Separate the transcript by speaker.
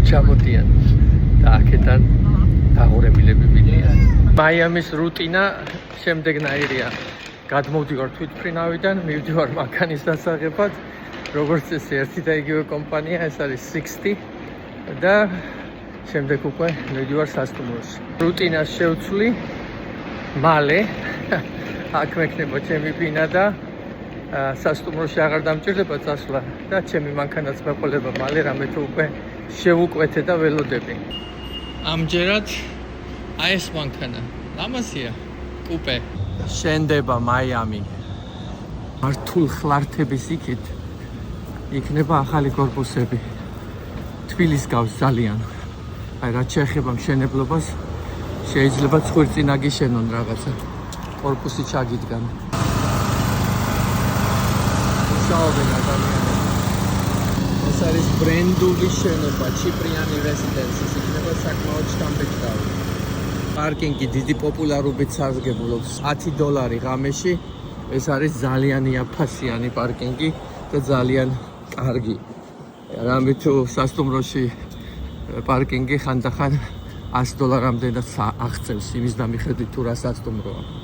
Speaker 1: ჩამოდიან და აქედან დაღურებილები მიდიან. მაიამის რუტინა შემდეგნაირია. გადმოვდივარ თვითმფრინავიდან, მივდივარ მანქანის დასაღებად. როგორც წესი ერთი და იგივე კომპანია, ეს არის 60 და შემდეგ უკვე მივდივარ სასტუმროში. რუტინას შევცვლი მალე აქ მექნება ჩემი ბინა და სასტუმროში აღარ დამჭირდება წასვლა და ჩემი მანქანაც მეყოლება მალე, რამე თუ უკვე შევუკვეთე და ველოდები. ამჯერად აი ეს მანქანა ლამაზია, კუპე. შენდება მაიამი. მართულ ხლართების იქით იქნება ახალი კორპუსები. თბილის გავს ძალიან. აი რაც შეეხება მშენებლობას, შეიძლება ცხვირწინა გიშენონ რაღაცა. კორპუსი ჩაგიდგან. მუშაობენ ადამიანები. ეს არის ბრენდული შენობა, ჩიპრიანი რეზიდენციის, იქნება საკმაოდ შთამბეჭდავი. პარკინგი დიდი პოპულარობით სარგებლობს, $10 ღამეში. ეს არის ძალიან იაფფასიანი პარკინგი და ძალიან კარგი. რამე თუ სასტუმროში პარკინგი ხანდახან $100-მდე აღწევს იმის დამიხედვით თუ რა სასტუმროა.